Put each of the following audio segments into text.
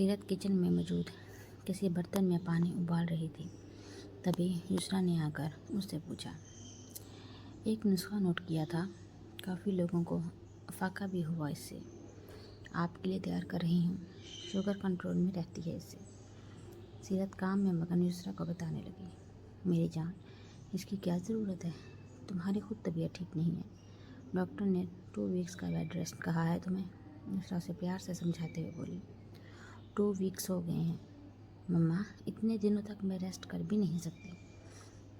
سیرت کچن میں موجود کسی برتن میں پانی ابال رہی تھی۔ تبھی یسریٰ نے آ کر اس سے پوچھا، ایک نسخہ نوٹ کیا تھا، کافی لوگوں کو افاقہ بھی ہوا اس سے، آپ کے لیے تیار کر رہی ہوں، شوگر کنٹرول میں رہتی ہے اس سے۔ سیرت کام میں مگن یسریٰ کو بتانے لگی، میری جان، اس کی کیا ضرورت ہے؟ تمہاری خود طبیعت ٹھیک نہیں ہے، ڈاکٹر نے 2 ویکس کا بیڈ ریسٹ کہا ہے تمہیں۔ یسریٰ اسے پیار سے سمجھاتے ہوئے بولی، 2 ویکس ہو گئے ہیں مما، اتنے دنوں تک میں ریسٹ کر بھی نہیں سکتی۔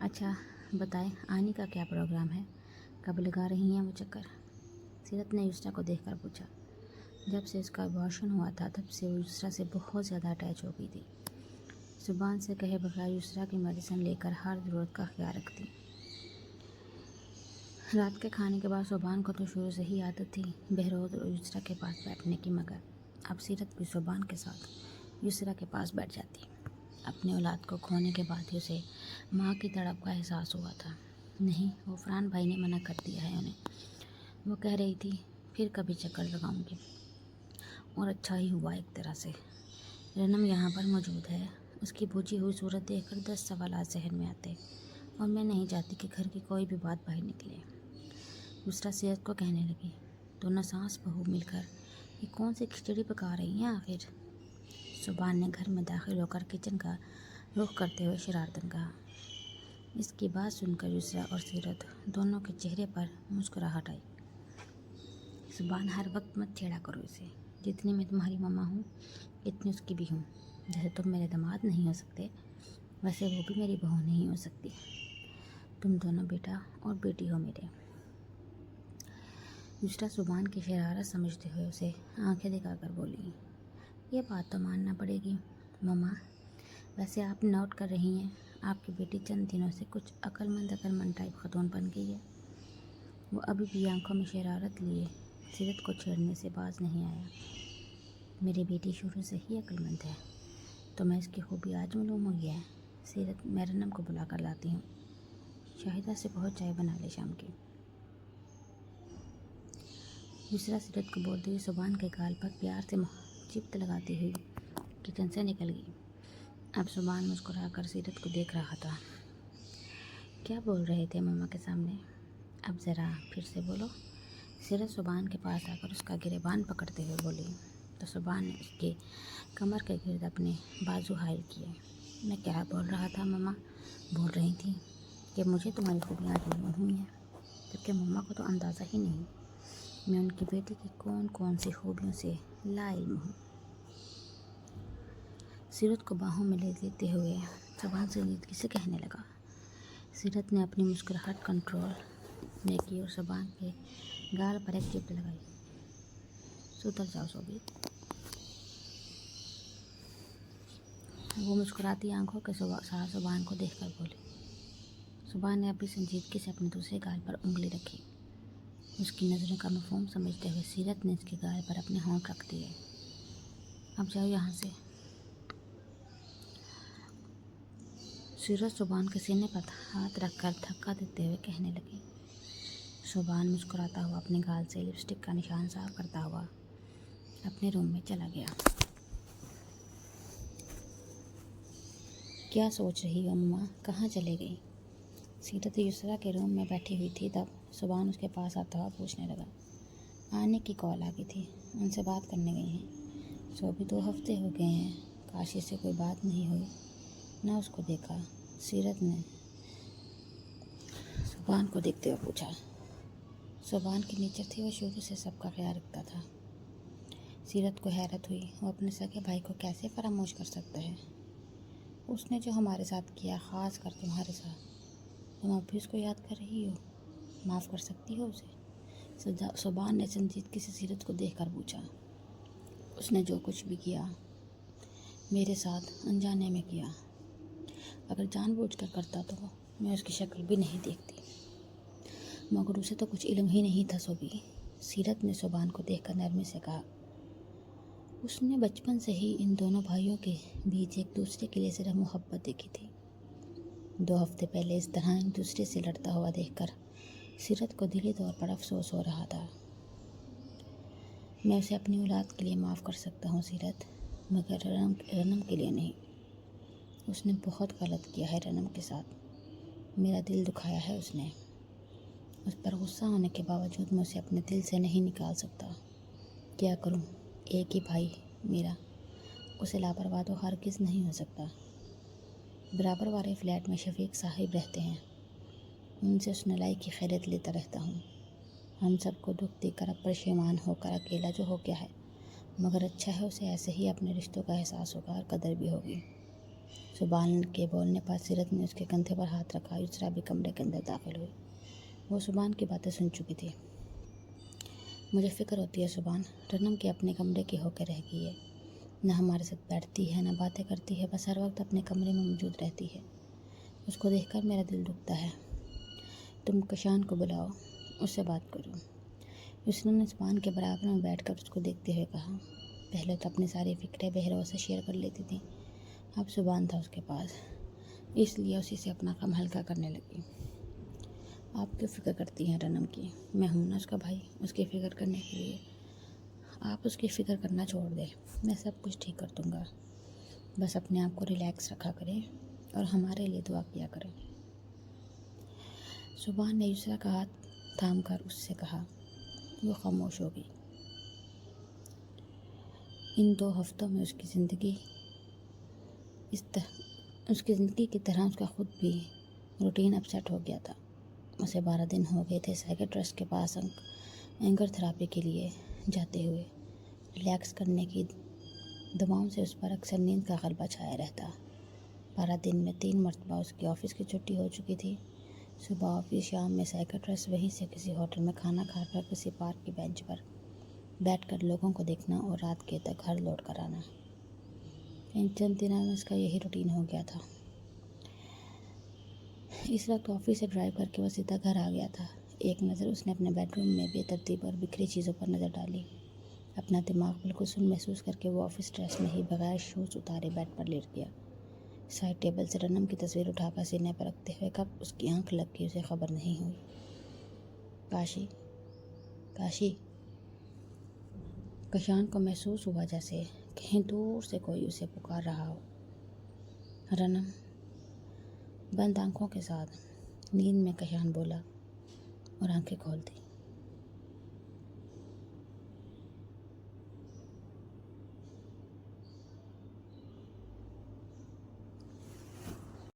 اچھا بتائیں، آنے کا کیا پروگرام ہے؟ کب لگا رہی ہیں وہ چکر؟ سیرت نے یسریٰ کو دیکھ کر پوچھا۔ جب سے اس کا ابارشن ہوا تھا تب سے وہ یسریٰ سے بہت زیادہ اٹیچ ہو گئی تھی، زبان سے کہے بغیر یسریٰ کی میڈیسن لے کر ہر ضرورت کا خیال رکھتی۔ رات کے کھانے کے بعد صبحان کو تو شروع سے ہی عادت تھی بہروز اور یسریٰ کے پاس بیٹھنے کی، مگر اب سیرت بھی صبحان کے ساتھ یسریٰ کے پاس بیٹھ جاتی۔ اپنی اولاد کو کھونے کے بعد ہی اسے ماں کی تڑپ کا احساس ہوا تھا۔ نہیں، وہ فرحان بھائی نے منع کر دیا ہے انہیں، وہ کہہ رہی تھی پھر کبھی چکر لگاؤں گی، اور اچھا ہی ہوا ایک طرح سے، رنم یہاں پر موجود ہے۔ اس کی بجھی ہوئی صورت دیکھ کر 10 سوالات ذہن میں آتے، اور میں نہیں چاہتی کہ گھر کی کوئی بھی بات باہر نکلے۔ یسریٰ سیرت کو کہنے لگی، دونوں ساس بہو مل کر یہ کون سی کھچڑی پکا رہی ہیں آخر؟ صبحان نے گھر میں داخل ہو کر کچن کا رخ کرتے ہوئے شرارتاً کہا۔ اس کی بات سن کر یسریٰ اور سیرت دونوں کے چہرے پر مسکراہٹ آئی۔ صبحان، ہر وقت مت چھیڑا کرو اسے، جتنی میں تمہاری ماما ہوں اتنی اس کی بھی ہوں۔ جیسے تم میرے داماد نہیں ہو سکتے ویسے وہ بھی میری بہو نہیں ہو سکتی، تم دونوں بیٹا اور بیٹی ہو میرے۔ یسریٰ صبحان کی شرارت سمجھتے ہوئے اسے آنکھیں دکھا کر بولی، یہ بات تو ماننا پڑے گی ماما، ویسے آپ نوٹ کر رہی ہیں آپ کی بیٹی چند دنوں سے کچھ عقل مند ٹائپ خاتون بن گئی ہے۔ وہ ابھی بھی آنکھوں میں شرارت لیے سیرت کو چھیڑنے سے باز نہیں آیا۔ میری بیٹی شروع سے ہی عقل مند ہے، تو میں اس کی خوبی آج معلوم ہوئی ہے۔ سیرت، میں رنم کو بلا کر لاتی ہوں، شاہدہ سے بہت چائے بنا لے شام کی۔ یسریٰ سیرت کو بولتے ہوئے صبحان کے گال پر پیار سے چپت لگاتی ہوئی کچن سے نکل گئی۔ اب صبحان مسکرا کر سیرت کو دیکھ رہا تھا۔ کیا بول رہے تھے ماما کے سامنے؟ اب ذرا پھر سے بولو۔ سیرت صبحان کے پاس آ کر اس کا گریبان پکڑتے ہوئے بولی، تو صبحان نے اس کے کمر کے گرد اپنے بازو حائل کیے۔ میں کیا بول رہا تھا ماما؟ بول رہی تھی کہ مجھے تمہاری خوبیاں معلوم ہوئی ہیں، جبکہ ماما کو تو اندازہ ہی نہیں، میں ان کی بیٹی کی کون کون سی خوبیوں سے لا علم ہوں۔ سیرت کو باہوں میں لے لیتے ہوئے صبحان سنجیدگی سے کہنے لگا۔ سیرت نے اپنی مسکراہٹ کنٹرول میں کی اور صبحان کے گال پر ایک چپت لگائی۔ سدھر جاؤ سوبی۔ وہ مسکراتی آنکھوں کے ساتھ صبحان کو دیکھ کر بولی۔ صبحان نے ابھی سنجیدگی سے اپنے دوسرے گال پر انگلی رکھی۔ اس کی نظروں کا مفہوم سمجھتے ہوئے سیرت نے اس کے گال پر اپنے ہونٹ رکھ دیے۔ اب جاؤ یہاں سے۔ سیرت صبحان کے سینے پر ہاتھ رکھ کر دھکا دیتے ہوئے کہنے لگی۔ صبحان مسکراتا ہوا اپنے گال سے لپسٹک کا نشان صاف کرتا ہوا اپنے روم میں چلا گیا۔ کیا سوچ رہی ہو ماما، کہاں چلے گئی؟ سیرت یسریٰ کے روم میں بیٹھی ہوئی تھی تب صبحان اس کے پاس آتا ہوا پوچھنے لگا۔ آنے کی کال آ گئی تھی، ان سے بات کرنے گئی ہیں۔ سو بھی 2 ہفتے ہو گئے ہیں، کاشی سے کوئی بات نہیں ہوئی، نہ اس کو دیکھا۔ سیرت نے صبحان کو دیکھتے ہوئے پوچھا۔ صبحان کی نیچر تھی، وہ شروع سے سب کا خیال رکھتا تھا۔ سیرت کو حیرت ہوئی، وہ اپنے سگے بھائی کو کیسے فراموش کر سکتا ہے؟ اس نے جو ہمارے ساتھ کیا، خاص کر تمہارے ساتھ، تم اب بھی اس کو یاد کر رہی ہو؟ معاف کر سکتی ہو اسے؟ صبحان نے سنجیدگی سے سیرت کو دیکھ کر پوچھا۔ اس نے جو کچھ بھی کیا میرے ساتھ انجانے میں کیا، اگر جان بوجھ کر کرتا تو میں اس کی شکل بھی نہیں دیکھتی، مگر اسے تو کچھ علم ہی نہیں تھا سوبی۔ سیرت نے صبحان کو دیکھ کر نرمی سے کہا۔ اس نے بچپن سے ہی ان دونوں بھائیوں کے بیچ ایک دوسرے کے لیے صرف محبت دیکھی تھی۔ 2 ہفتے پہلے اس طرح ایک دوسرے سے لڑتا ہوا دیکھ کر سیرت کو دلی طور پر افسوس ہو رہا تھا۔ میں اسے اپنی اولاد کے لیے معاف کر سکتا ہوں سیرت، مگر رنم کے لیے نہیں۔ اس نے بہت غلط کیا ہے رنم کے ساتھ، میرا دل دکھایا ہے اس نے۔ اس پر غصہ ہونے کے باوجود میں اسے اپنے دل سے نہیں نکال سکتا۔ کیا کروں، ایک ہی بھائی میرا، اسے لاپرواہ تو ہرگز نہیں ہو سکتا۔ برابر والے فلیٹ میں شفیق صاحب رہتے ہیں، ان سے اس نلائی کی خیریت لیتا رہتا ہوں۔ ہم سب کو دکھ دے کر اب پریشان ہو کر اکیلا جو ہو گیا ہے، مگر اچھا ہے اسے ایسے ہی اپنے رشتوں کا احساس ہوگا اور قدر بھی ہوگی۔ سبحان کے بولنے پر سیرت نے اس کے کندھے پر ہاتھ رکھا، یسریٰ بھی کمرے کے اندر داخل ہوئی۔ وہ سبحان کی باتیں سن چکی تھی۔ مجھے فکر ہوتی ہے سبحان، رنم کے اپنے کمرے کی ہو کے رہ گئی ہے، نہ ہمارے ساتھ بیٹھتی ہے نہ باتیں کرتی ہے، بس ہر وقت اپنے کمرے میں موجود رہتی ہے۔ اس کو دیکھ کر میرا دل دکھتا ہے۔ تم کشان کو بلاؤ، اس سے بات کرو۔ یسریٰ نے سبحان کے برابر میں بیٹھ کر اس کو دیکھتے ہوئے کہا۔ پہلے تو اپنی ساری فکریں بہرو سے شیئر کر لیتی تھی، اب سبحان تھا اس کے پاس، اس لیے اسی سے اپنا غم ہلکا کرنے لگی۔ آپ کیوں فکر کرتی ہیں رنم کی؟ میں ہوں نا اس کا بھائی، اس کی فکر کرنے کے لیے۔ آپ اس کی فکر کرنا چھوڑ دیں، میں سب کچھ ٹھیک کر دوں گا۔ بس اپنے آپ کو ریلیکس رکھا کریں اور ہمارے لیے دعا کیا کریں۔ سبحان نے یسریٰ کا ہاتھ تھام کر اس سے کہا۔ وہ خاموش ہو گئی۔ ان 2 ہفتوں میں اس کی زندگی کی طرح اس کا خود بھی روٹین اپسیٹ ہو گیا تھا۔ اسے 12 دن ہو گئے تھے سائیکیٹرسٹ کے پاس اینگر تھراپی کے لیے جاتے ہوئے۔ ریلیکس کرنے کی دواؤں سے اس پر اکثر نیند کا غلبہ چھایا رہتا۔ 12 دن میں 3 مرتبہ اس کی آفس کی چھٹی ہو چکی تھی۔ صبح آفس، شام میں سائیکیٹرسٹ، وہیں سے کسی ہوٹل میں کھانا کھا کر کسی پارک کی بینچ پر بیٹھ کر لوگوں کو دیکھنا اور رات کے تک گھر لوٹ کر آنا۔ ان چند دنوں میں اس کا یہی روٹین ہو گیا تھا۔ اس وقت آفس سے ڈرائیو کر کے وہ سیدھا گھر آ گیا تھا۔ ایک نظر اس نے اپنے بیڈ روم میں بے ترتیب اور بکھری چیزوں پر نظر ڈالی۔ اپنا دماغ بالکل سن محسوس کر کے وہ آفس ڈریس میں ہی بغیر شوز اتارے بیڈ پر لیٹ گیا۔ سائڈ ٹیبل سے رنم کی تصویر اٹھا کر سینے پر رکھتے ہوئے کب اس کی آنکھ لگ گئی اسے خبر نہیں ہوئی۔ کاشی۔ کشان کو محسوس ہوا جیسے کہیں دور سے کوئی اسے پکار رہا ہو۔ رنم۔ بند آنکھوں کے ساتھ نیند میں کشان بولا اور آنکھیں کھول دی۔